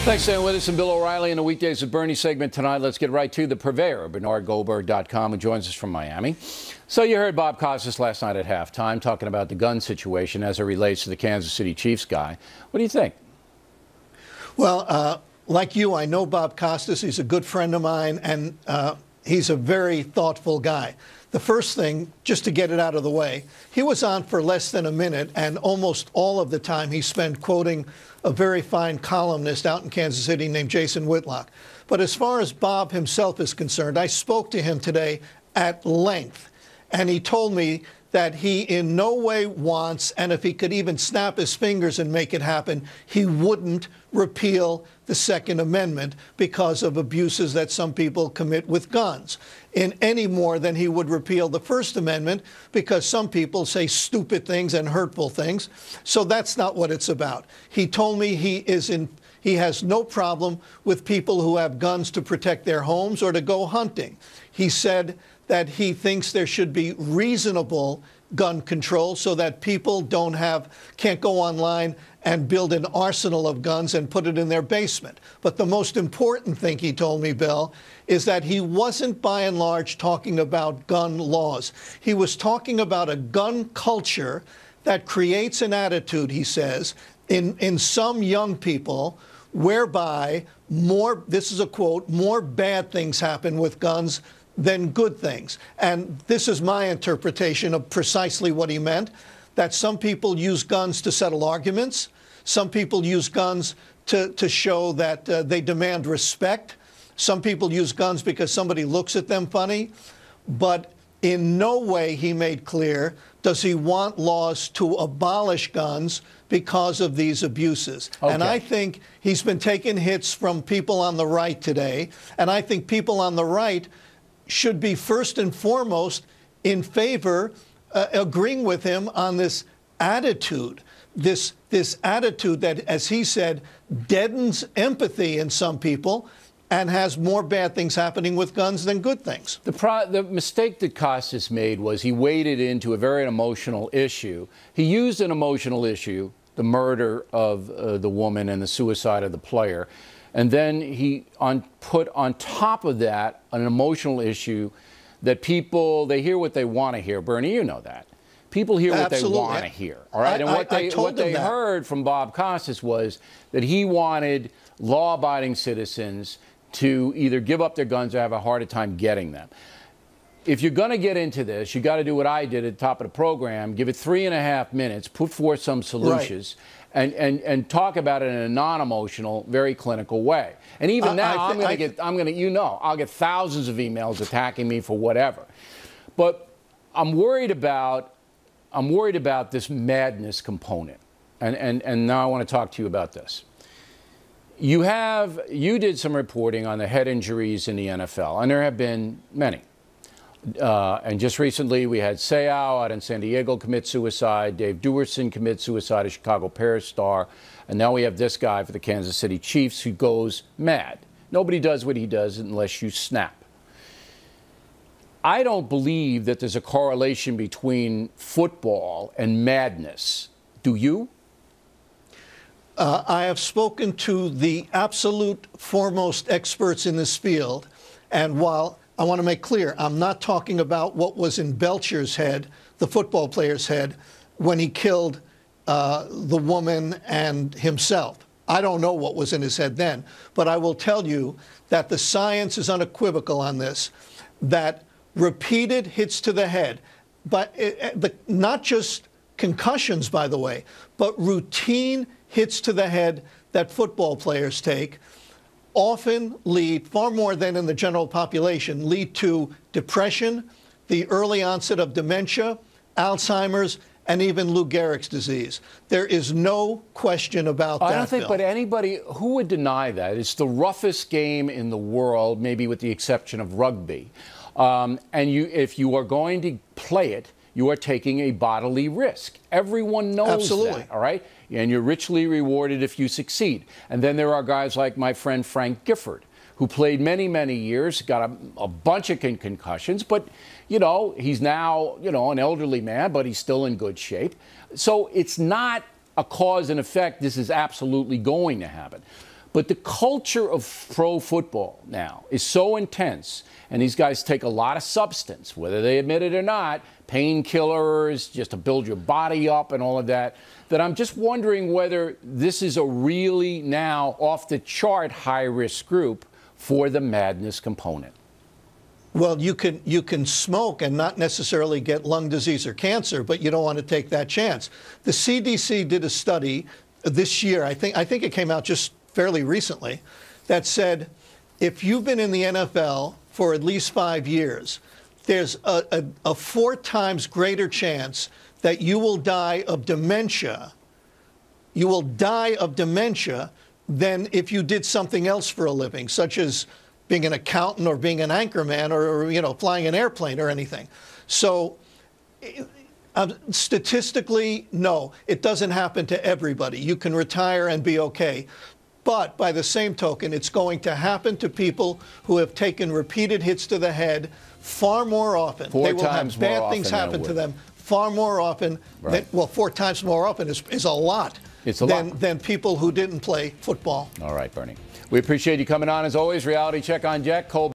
Thanks for staying with us. And Bill O'Reilly in the Weekdays with Bernie segment tonight. Let's get right to the purveyor, BernardGoldberg.com, who joins us from Miami. So you heard Bob Costas last night at halftime talking about the gun situation as it relates to the Kansas City Chiefs guy. What do you think? Well, like you, I know Bob Costas. He's a good friend of mine, and he's a very thoughtful guy. The first thing, just to get it out of the way, he was on for less than a minute, and almost all of the time he spent quoting a very fine columnist out in Kansas City named Jason Whitlock. But as far as Bob himself is concerned, I spoke to him today at length, and he told me that he in no way wants, and if he could even snap his fingers and make it happen, he wouldn't repeal the Second Amendment because of abuses that some people commit with guns, in any more than he would repeal the First Amendment because some people say stupid things and hurtful things. So that's not what it's about. He told me he has no problem with people who have guns to protect their homes or to go hunting. He said that he thinks there should be reasonable gun control so that people can't go online and build an arsenal of guns and put it in their basement. But the most important thing he told me, Bill, is that he wasn't by and large talking about gun laws. He was talking about a gun culture that creates an attitude, he says, in some young people whereby this is a quote, more bad things happen with guns than good things. And this is my interpretation of precisely what he meant, that some people use guns to settle arguments. Some people use guns to show that they demand respect. Some people use guns because somebody looks at them funny. But in no way, he made clear, does he want laws to abolish guns because of these abuses. Okay. And I think he's been taking hits from people on the right today. And I think people on the right should be first and foremost in favor, agreeing with him on this attitude, this attitude that, as he said, deadens empathy in some people and has more bad things happening with guns than good things. The mistake that Costas made was he waded into a very emotional issue. He used an emotional issue, the murder of the woman and the suicide of the player, and then he put on top of that an emotional issue that people, they hear what they want to hear. Bernie, you know that. People hear what they want to hear, all right? And what they heard from Bob Costas was that he wanted law-abiding citizens to either give up their guns or have a harder time getting them. If you're going to get into this, you got to do what I did at the top of the program, give it 3.5 minutes, put forth some solutions, right, and talk about it in a non-emotional, very clinical way. And even now, I'll get thousands of emails attacking me for whatever. But I'm worried about this madness component. And now I want to talk to you about this. You did some reporting on the head injuries in the NFL, and there have been many. And just recently, we had Seau out in San Diego commit suicide. Dave Duerson commit suicide, a Chicago Bears star. And now we have this guy for the Kansas City Chiefs who goes mad. Nobody does what he does unless you snap. I don't believe that there's a correlation between football and madness. Do you? I have spoken to the absolute foremost experts in this field, and while I want to make clear, I'm not talking about what was in Belcher's head, the football player's head, when he killed the woman and himself. I don't know what was in his head then, but I will tell you that the science is unequivocal on this, that repeated hits to the head, but not just concussions, by the way, but routine hits to the head that football players take often lead, far more than in the general population, lead to depression, the early onset of dementia, Alzheimer's, and even Lou Gehrig's disease. There is no question about that, I don't think, Bill. but anybody who would deny that? It's the roughest game in the world, maybe with the exception of rugby. And if you are going to play it, you are taking a bodily risk. Everyone knows that, all right? And you're richly rewarded if you succeed. And then there are guys like my friend Frank Gifford, who played many, many years, got a bunch of concussions, but, you know, he's now, you know, an elderly man, but he's still in good shape. So it's not a cause and effect. This is absolutely going to happen. But the culture of pro football now is so intense, and these guys take a lot of substance, whether they admit it or not, painkillers, just to build your body up and all of that, that I'm just wondering whether this is a really now off-the-chart high-risk group for the madness component. Well, you can smoke and not necessarily get lung disease or cancer, but you don't want to take that chance. The CDC did a study this year, I think it came out just fairly recently, that said if you've been in the NFL for at least 5 years, there's a 4 times greater chance that you will die of dementia. You will die of dementia than if you did something else for a living, such as being an accountant or being an anchorman or you know, flying an airplane or anything. So statistically, no, it doesn't happen to everybody. You can retire and be okay. But by the same token, it's going to happen to people who have taken repeated hits to the head far more often. They will have bad things happen to them far more often. Right. Well, 4 times more often is a lot. It's a lot. Than people who didn't play football. All right, Bernie. We appreciate you coming on as always. Reality Check on Jack. Cole